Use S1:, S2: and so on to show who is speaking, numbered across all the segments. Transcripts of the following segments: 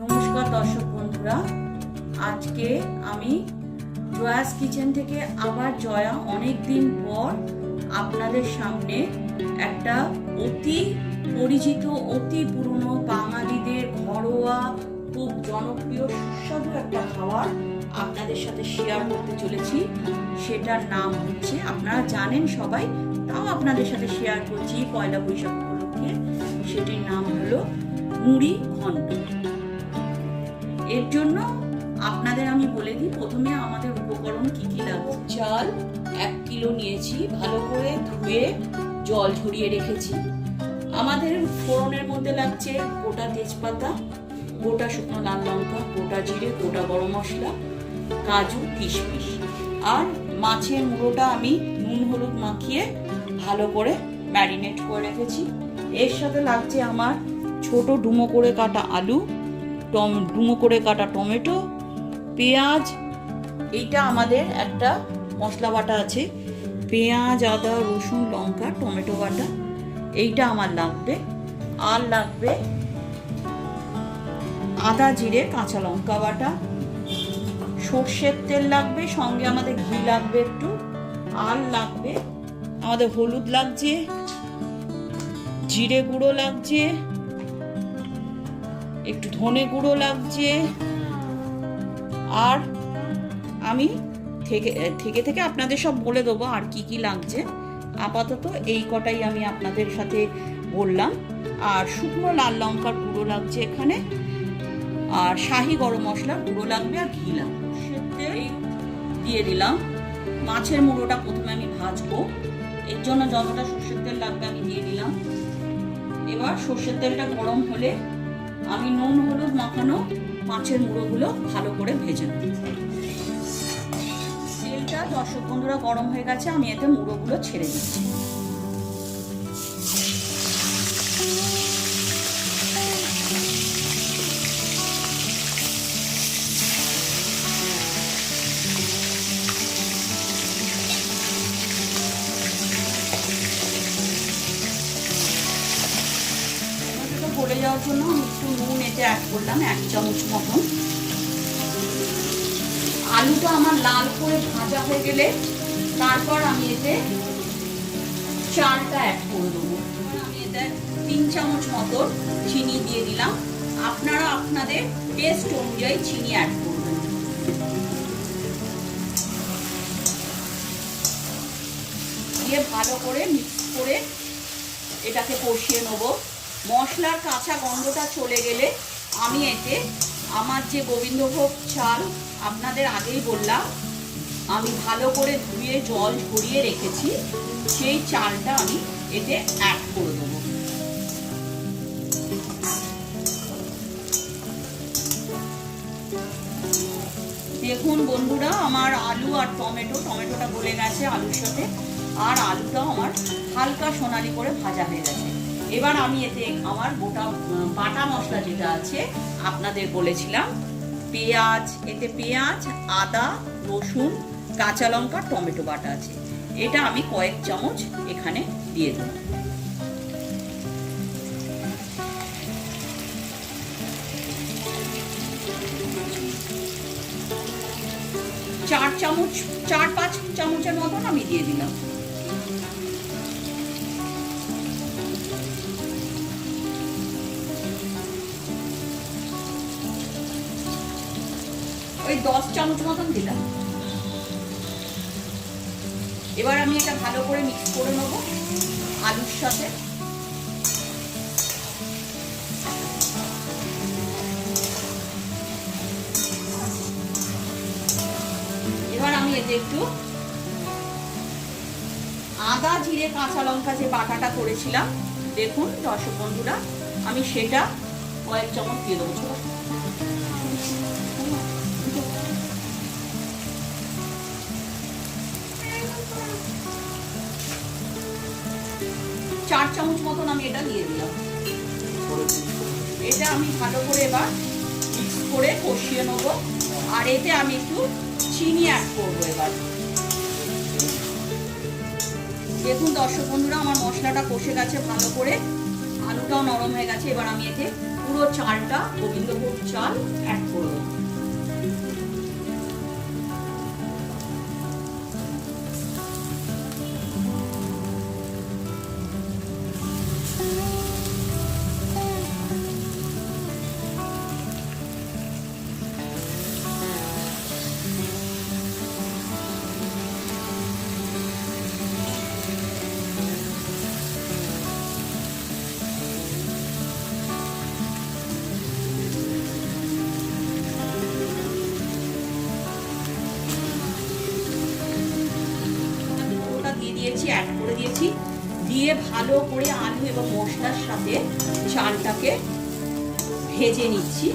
S1: নমস্কার দর্শক বন্ধুরা, আজকে আমি জয়াস কিচেন থেকে আবার জয়া অনেক দিন পর আপনাদের সামনে একটা অতি পরিচিত অতি পুরনো বাঙালিদের ঘরোয়া খুব জনপ্রিয় সুস্বাদু একটা খাবার আপনাদের সাথে শেয়ার করতে চলেছি। সেটার নাম হচ্ছে, আপনারা জানেন সবাই, তাও আপনাদের সাথে শেয়ার করছি পয়লা বৈশাখ উপলক্ষে। সেটির নাম হলো মুড়ি ঘন্ট। এর জন্য আপনাদের আমি বলে দিই, প্রথমে আমাদের উপকরণ কি কি লাগবে। চাল 1 কিলো নিয়েছি, ভালো করে ধুয়ে জল ঝরিয়ে রেখেছি। আমাদের ফোড়নের মধ্যে লাগছে গোটা তেজপাতা, গোটা শুকনো লাল লঙ্কা, গোটা জিরে, গোটা গরম মশলা, কাজু, কিশমিশ। আর মাছের মুড়োটা আমি নুন হলুদ মাখিয়ে ভালো করে ম্যারিনেট করে রেখেছি। এর সাথে লাগছে আমার ছোট ডুমো করে কাটা আলু, ডুমো করে কাটা টমেটো, পেঁয়াজ। এইটা আমাদের একটা মশলা বাটা আছে, পেঁয়াজ, আদা, রসুন, লঙ্কা, টমেটো বাটা। এইটা আমার লাগবে। আর লাগবে আদা, জিরে, কাঁচা লঙ্কা বাটা, সর্ষের তেল লাগবে, সঙ্গে আমাদের ঘি লাগবে একটু। আর লাগবে আমাদের হলুদ লাগছে, জিরে গুঁড়ো লাগছে, একটু ধনে গুঁড়ো লাগছে। আর আমি থেকে আপনাদের সব বলে দেবো আর কি কি লাগছে। আপাতত এই কটাই আমি আপনাদের সাথে বললাম। আর শুকনো লাল লঙ্কার গুঁড়ো লাগছে এখানে, আর শাহি গরম মশলার গুঁড়ো লাগবে, আর ঘি লাগবে। এই দিয়ে দিলাম। মাছের মুড়োটা প্রথমে আমি ভাজবো, এর জন্য যতটা সর্ষের তেল লাগবে আমি দিয়ে দিলাম। এবার সর্ষের তেলটা গরম হলে আমি নুন হলুদ মাখানো মাছের মুড়োগুলো ভালো করে ভেজে নেব। তেলটা দর্শক বন্ধুরা গরম হয়ে গেছে, আমি এতে মুড়োগুলো ছেড়ে দিচ্ছি। পড়ে যাওয়ার জন্য আমি একটু নুন এতে অ্যাড করলাম, 1 চামচ মতন। আলুটা আমার লাল করে ভাজা হয়ে গেলে তারপর আমি এতে চালটা অ্যাড করে দেবো। আমি এতে 3 চামচ মতন চিনি দিয়ে দিলাম। আপনারা আপনাদের টেস্ট অনুযায়ী চিনি অ্যাড করবেন। দিয়ে ভালো করে মিক্স করে এটাকে কষিয়ে নেবো। মশলার কাঁচা গন্ধটা চলে গেলে আমি এতে আমার যে গোবিন্দভোগ চাল আপনাদের আগেই বললাম আমি ভালো করে ধুয়ে জল ঝরিয়ে রেখেছি, সেই চালটা আমি এতে অ্যাড করে দেবো। দেখুন বন্ধুরা, আমার আলু আর টমেটোটা গলে গেছে আলুর সাথে, আর আলুটাও আমার হালকা সোনালি করে ভাজা হয়ে গেছে। এবার আমি এতে আমার গোটা বাটা মশলা যেটা আছে আপনাদের বলেছিলাম, এতে পেঁয়াজ, আদা, রসুন, কাঁচা লঙ্কা, টমেটো বাটা আছে, এটা আমি কয়েক চামচ এখানে দিয়ে দেব। চার পাঁচ চামচের মতন আমি দিয়ে দিলাম। ওই 10 চামচ মতন দিলাম। এবার আমি এটা ভালো করে মিক্স করে নেব আলুর সাথে। এবার আমি এতে একটু আদা, জিরে, কাঁচা লঙ্কা যে বাটাটা করেছিলাম, দেখুন দর্শক বন্ধুরা, আমি সেটা কয়েক চামচ দিয়ে দেবো। 4 চামচ মতন আমি এটা দিয়ে দিলাম। এটা আমি ভালো করে এবার মিক্স করে কষিয়ে নেব। আর এতে আমি একটু চিনি অ্যাড করবো। এবার দেখুন দর্শক বন্ধুরা, আমার মশলাটা কষে গেছে ভালো করে, আলুটাও নরম হয়ে গেছে। এবার আমি এতে পুরো চালটা গোবিন্দভোগ চাল অ্যাড করে দেবো। অ্যাড করে দিয়েছি, দিয়ে ভালো করে আলু এবং মশলার সাথে চালটাকে ভেজে নিচ্ছি,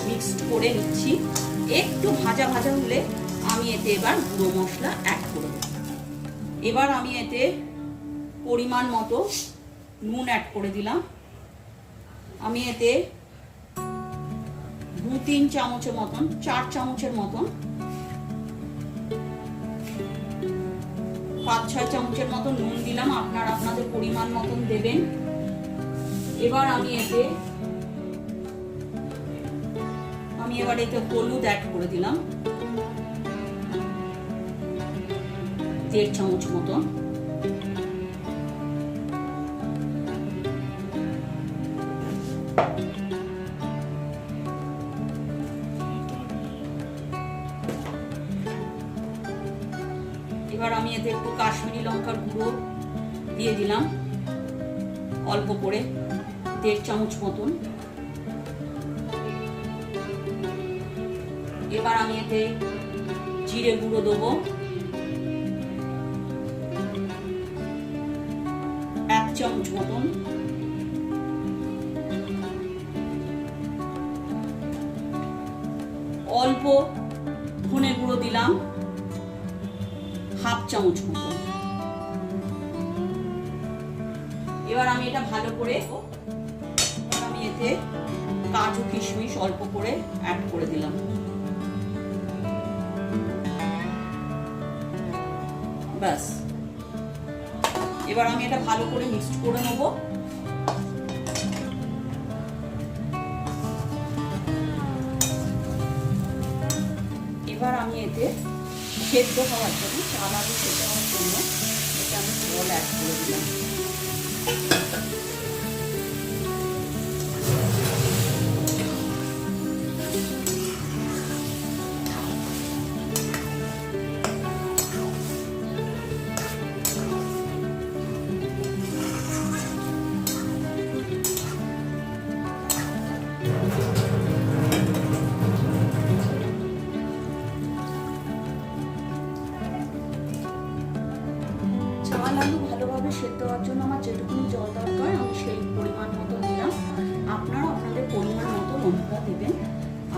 S1: মিক্সড করে নিচ্ছি। একটু ভাজা ভাজা হলে আমি এতে এবার গুঁড়ো মশলা অ্যাড করে দেব। এবার আমি এতে পরিমাণ মতো নুন অ্যাড করে দিলাম। আমি এতে 2-3 চামচের মতন, 4 চামচের মতন, 5-6 চামচের মতো নুন দিলাম। আপনারা আপনাদের পরিমাণ মতন দেবেন। এবার আমি এতে হলুদ অ্যাড করে দিলাম 1.5 চামচ মতন। এবার আমি এতে একটু কাশ্মীরি লঙ্কার গুঁড়ো দিয়ে দিলাম অল্প করে, 1.5 চামচ মতন। এবার আমি এতে জিরে গুঁড়ো দেবো 1 চামচ মতন। অল্প ধনে গুঁড়ো দিলাম 1/2 চামচ মতো। এবার আমি এটা ভালো করে, আমি এতে কাজু কিশমিশ অল্প করে অ্যাড করে দিলাম। ব্যাস, এবার আমি এটা ভালো করে মিক্সড করে নেব। এবার আমি এতে সেদ্ধ হওয়ার জন্য, চাল আলু সেদ্ধ হওয়ার জন্য এটা আমি জল অ্যাড করে দিলাম। চাল আলু ভালোভাবে সেদ্ধ হওয়ার জন্য আমার যেটুকুনি জল দরকার আমি সেই পরিমাণ মতো দিলাম। আপনারা আপনাদের পরিমাণ মতো বন্ধুরা দেবেন।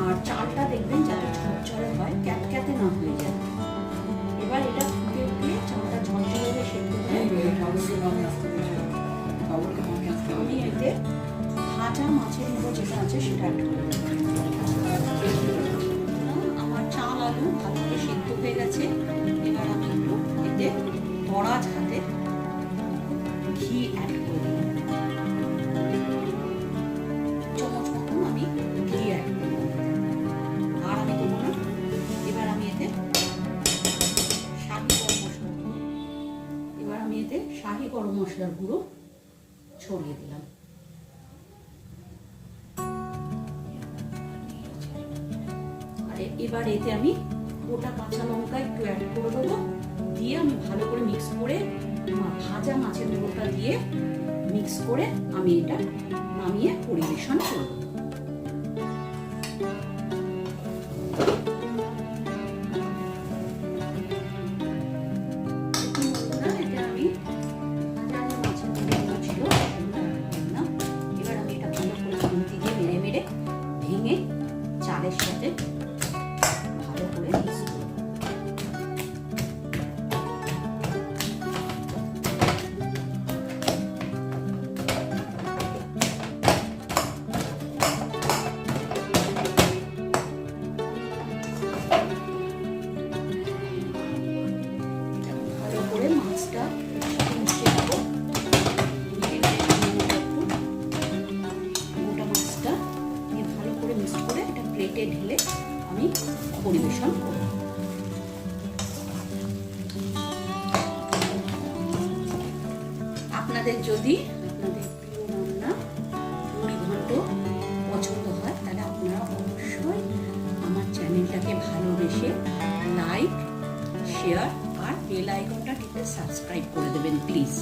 S1: আর চালটা দেখবেন যাতে ঝরঝরে হয়, ক্যাটক্যাটে না হয়ে যায়। এবার এটা ফুটে উঠে চালটা ঝরঝরে হয়ে সেদ্ধ হয়ে আমি এতে ভাজা মাছের মতো যেটা আছে সেটা অ্যাড করে দেব। আমার চাল আলু ভালোভাবে সেদ্ধ হয়ে গেছে। এবার আমি একটু এতে বড়াজ হাতে ঘি অ্যাড করে দিলাম, চামচ মতন আমি ঘি অ্যাড করে দিলাম। আর আমি দেবো না। এবার আমি এতে শাহি গরম মশলার গুঁড়ো ছড়িয়ে দিলাম। আর এবার এতে আমি গোটা কাঁচা লঙ্কা একটু অ্যাড করে দেবো, দিয়ে আমি ভালো করে মিক্স করে ভাজা মাছের গুঁড়োটা দিয়ে মিক্স করে আমি এটা নামিয়ে পরিবেশন করব। চালের সাথে ভালো করে মিক্স করব। ভালো করে মাছটা মিশিয়ে দেবো। গোটা মাছটা প্লেটে ঢেলে আমি পরিবেশন করব। আপনাদের যদি আপনাদের প্রিয় রান্না মুড়ি ঘন্ট পছন্দ হয় তাহলে আপনারা অবশ্যই আমার চ্যানেলটাকে ভালোবেসে লাইক, শেয়ার আর বেল আইকনটা টিপে সাবস্ক্রাইব করে দেবেন প্লিজ।